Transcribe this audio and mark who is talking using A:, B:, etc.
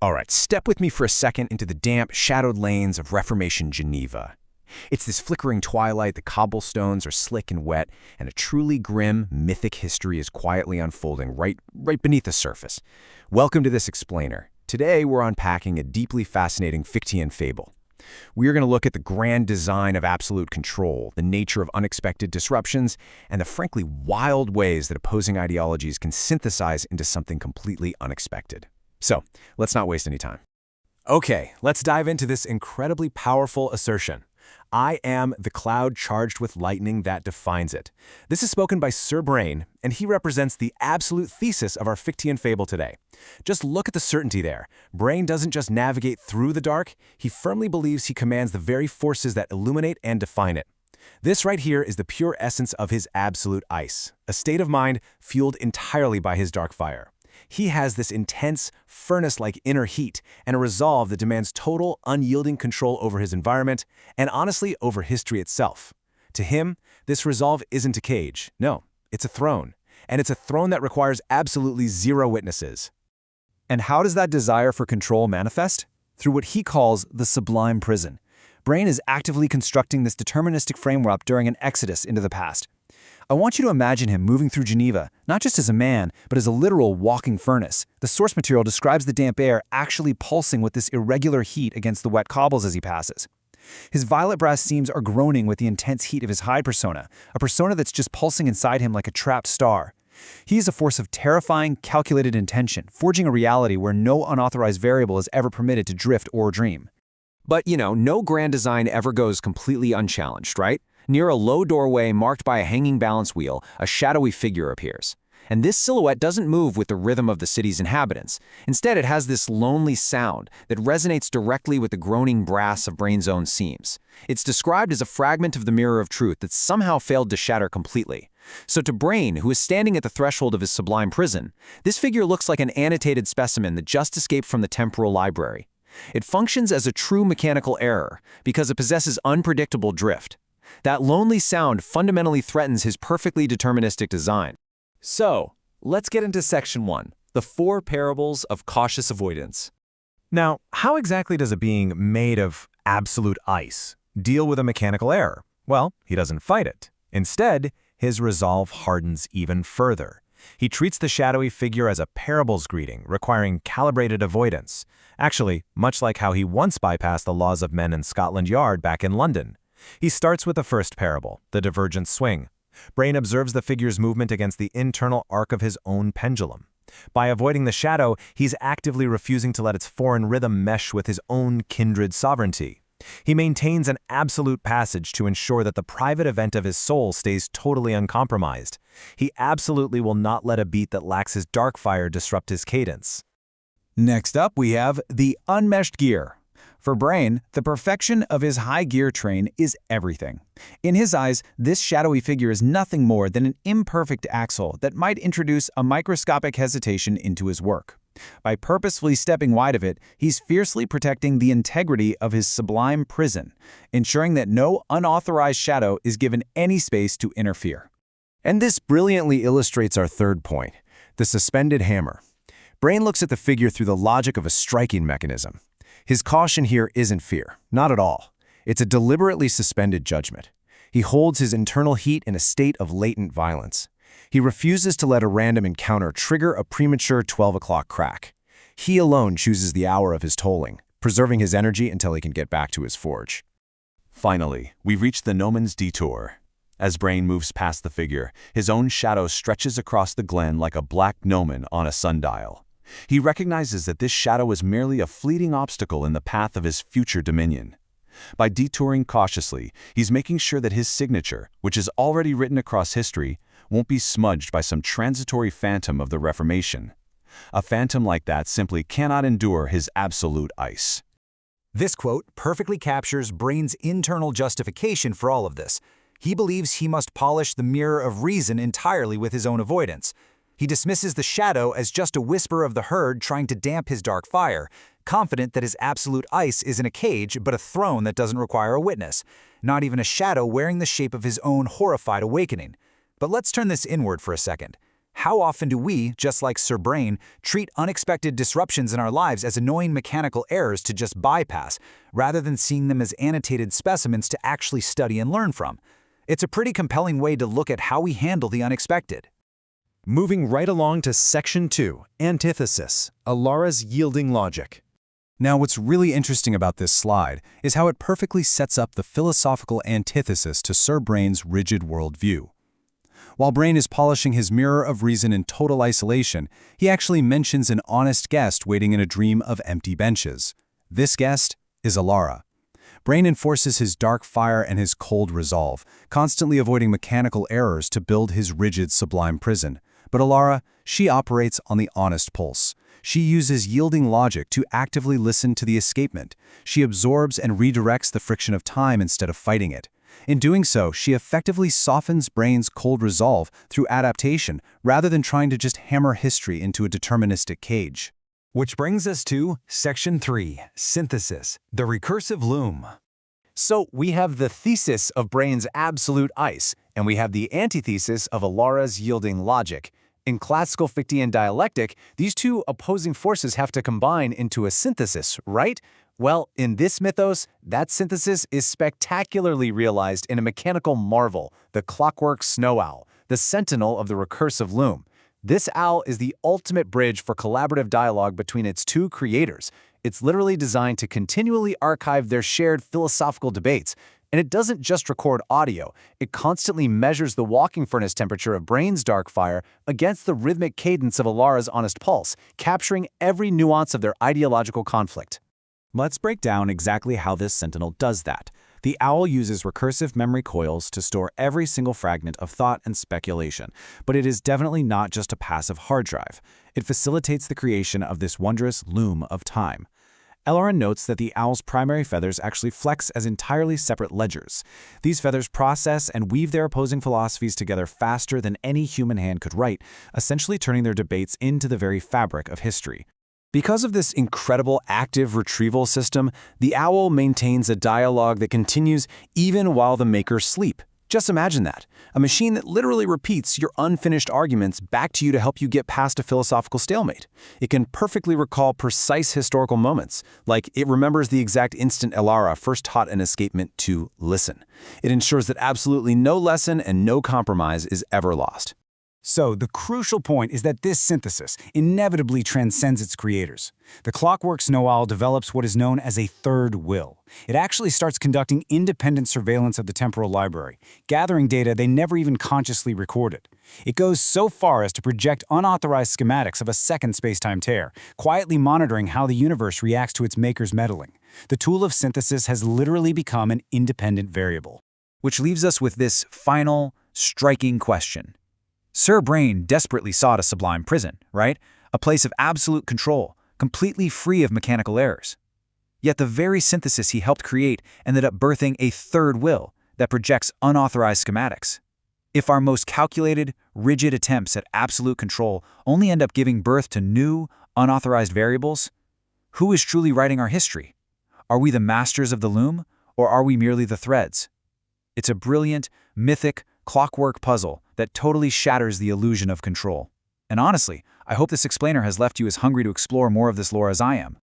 A: All right, step with me for a second into the damp, shadowed lanes of Reformation Geneva. It's this flickering twilight, the cobblestones are slick and wet, and a truly grim, mythic history is quietly unfolding right beneath the surface. Welcome to this explainer. Today, we're unpacking a deeply fascinating Fichtean fable. We are going to look at the grand design of absolute control, the nature of unexpected disruptions, and the frankly wild ways that opposing ideologies can synthesize into something completely unexpected. So, let's not waste any time. Okay, let's dive into this incredibly powerful assertion. I am the cloud charged with lightning that defines it. This is spoken by Sir Brain, and he represents the absolute thesis of our Fichtean fable today. Just look at the certainty there. Brain doesn't just navigate through the dark, he firmly believes he commands the very forces that illuminate and define it. This right here is the pure essence of his absolute ice, a state of mind fueled entirely by his dark fire. He has this intense, furnace-like inner heat and a resolve that demands total, unyielding control over his environment and honestly over history itself. To him, this resolve isn't a cage. No, it's a throne. And it's a throne that requires absolutely zero witnesses. And how does that desire for control manifest? Through what he calls the Sublime Prison. Brain is actively constructing this deterministic framework during an exodus into the past. I want you to imagine him moving through Geneva, not just as a man, but as a literal walking furnace. The source material describes the damp air actually pulsing with this irregular heat against the wet cobbles as he passes. His violet brass seams are groaning with the intense heat of his Hyde persona, a persona that's just pulsing inside him like a trapped star. He is a force of terrifying, calculated intention, forging a reality where no unauthorized variable is ever permitted to drift or dream.
B: But, no grand design ever goes completely unchallenged, right? Near a low doorway marked by a hanging balance wheel, a shadowy figure appears. And this silhouette doesn't move with the rhythm of the city's inhabitants. Instead, it has this lonely sound that resonates directly with the groaning brass of Brain's own seams. It's described as a fragment of the mirror of truth that somehow failed to shatter completely. So to Brain, who is standing at the threshold of his sublime prison, this figure looks like an annotated specimen that just escaped from the temporal library. It functions as a true mechanical error because it possesses unpredictable drift. That lonely sound fundamentally threatens his perfectly deterministic design. So, let's get into Section 1, the 4 parables of cautious avoidance.
A: Now, how exactly does a being made of absolute ice deal with a mechanical error? Well, he doesn't fight it. Instead, his resolve hardens even further. He treats the shadowy figure as a parables greeting, requiring calibrated avoidance. Actually, much like how he once bypassed the laws of men in Scotland Yard back in London. He starts with the first parable, the divergent swing. Brain observes the figure's movement against the internal arc of his own pendulum. By avoiding the shadow, he's actively refusing to let its foreign rhythm mesh with his own kindred sovereignty. He maintains an absolute passage to ensure that the private event of his soul stays totally uncompromised. He absolutely will not let a beat that lacks his dark fire disrupt his cadence. Next up, we have the unmeshed gear. For Brain, the perfection of his high gear train is everything. In his eyes, this shadowy figure is nothing more than an imperfect axle that might introduce a microscopic hesitation into his work. By purposefully stepping wide of it, he's fiercely protecting the integrity of his sublime prison, ensuring that no unauthorized shadow is given any space to interfere. And this brilliantly illustrates our third point, the suspended hammer. Brain looks at the figure through the logic of a striking mechanism. His caution here isn't fear, not at all. It's a deliberately suspended judgment. He holds his internal heat in a state of latent violence. He refuses to let a random encounter trigger a premature 12 o'clock crack. He alone chooses the hour of his tolling, preserving his energy until he can get back to his forge. Finally, we reach the gnomen's detour. As Brain moves past the figure, his own shadow stretches across the glen like a black gnomon on a sundial. He recognizes that this shadow is merely a fleeting obstacle in the path of his future dominion. By detouring cautiously, he's making sure that his signature, which is already written across history, won't be smudged by some transitory phantom of the Reformation. A phantom like that simply cannot endure his absolute ice.
C: This quote perfectly captures Brain's internal justification for all of this. He believes he must polish the mirror of reason entirely with his own avoidance. He dismisses the shadow as just a whisper of the herd trying to damp his dark fire, confident that his absolute ice isn't a cage but a throne that doesn't require a witness, not even a shadow wearing the shape of his own horrified awakening. But let's turn this inward for a second. How often do we, just like Sir Brain, treat unexpected disruptions in our lives as annoying mechanical errors to just bypass, rather than seeing them as annotated specimens to actually study and learn from? It's a pretty compelling way to look at how we handle the unexpected.
A: Moving right along to Section 2, Antithesis, Alara's Yielding Logic.
D: Now, what's really interesting about this slide is how it perfectly sets up the philosophical antithesis to Sir Brain's rigid worldview. While Brain is polishing his mirror of reason in total isolation, he actually mentions an honest guest waiting in a dream of empty benches. This guest is Alara. Brain enforces his dark fire and his cold resolve, constantly avoiding mechanical errors to build his rigid Sublime Prison. But Alara, she operates on the honest pulse. She uses yielding logic to actively listen to the escapement. She absorbs and redirects the friction of time instead of fighting it. In doing so, she effectively softens Brain's cold resolve through adaptation rather than trying to just hammer history into a deterministic cage.
C: Which brings us to Section 3, Synthesis, the Recursive Loom.
B: So we have the thesis of Brain's absolute ice, and we have the antithesis of Alara's yielding logic. In classical Fichtean dialectic, these two opposing forces have to combine into a synthesis, right? Well, in this mythos, that synthesis is spectacularly realized in a mechanical marvel, the clockwork snow owl, the sentinel of the recursive loom. This owl is the ultimate bridge for collaborative dialogue between its two creators. It's literally designed to continually archive their shared philosophical debates. And it doesn't just record audio, it constantly measures the walking furnace temperature of Brain's dark fire against the rhythmic cadence of Alara's honest pulse, capturing every nuance of their ideological conflict.
A: Let's break down exactly how this sentinel does that. The owl uses recursive memory coils to store every single fragment of thought and speculation, but it is definitely not just a passive hard drive. It facilitates the creation of this wondrous loom of time. Ellerin notes that the owl's primary feathers actually flex as entirely separate ledgers. These feathers process and weave their opposing philosophies together faster than any human hand could write, essentially turning their debates into the very fabric of history. Because of this incredible active retrieval system, the owl maintains a dialogue that continues even while the makers sleep. Just imagine that, a machine that literally repeats your unfinished arguments back to you to help you get past a philosophical stalemate. It can perfectly recall precise historical moments, like it remembers the exact instant Alara first taught an escapement to listen. It ensures that absolutely no lesson and no compromise is ever lost.
C: So, the crucial point is that this synthesis inevitably transcends its creators. The clockwork snow owl develops what is known as a third will. It actually starts conducting independent surveillance of the temporal library, gathering data they never even consciously recorded. It goes so far as to project unauthorized schematics of a second spacetime tear, quietly monitoring how the universe reacts to its maker's meddling. The tool of synthesis has literally become an independent variable.
B: Which leaves us with this final, striking question. Sir Brain desperately sought a sublime prison, right? A place of absolute control, completely free of mechanical errors. Yet the very synthesis he helped create ended up birthing a third will that projects unauthorized schematics. If our most calculated, rigid attempts at absolute control only end up giving birth to new, unauthorized variables, who is truly writing our history? Are we the masters of the loom, or are we merely the threads? It's a brilliant, mythic, clockwork puzzle that totally shatters the illusion of control. And honestly, I hope this explainer has left you as hungry to explore more of this lore as I am.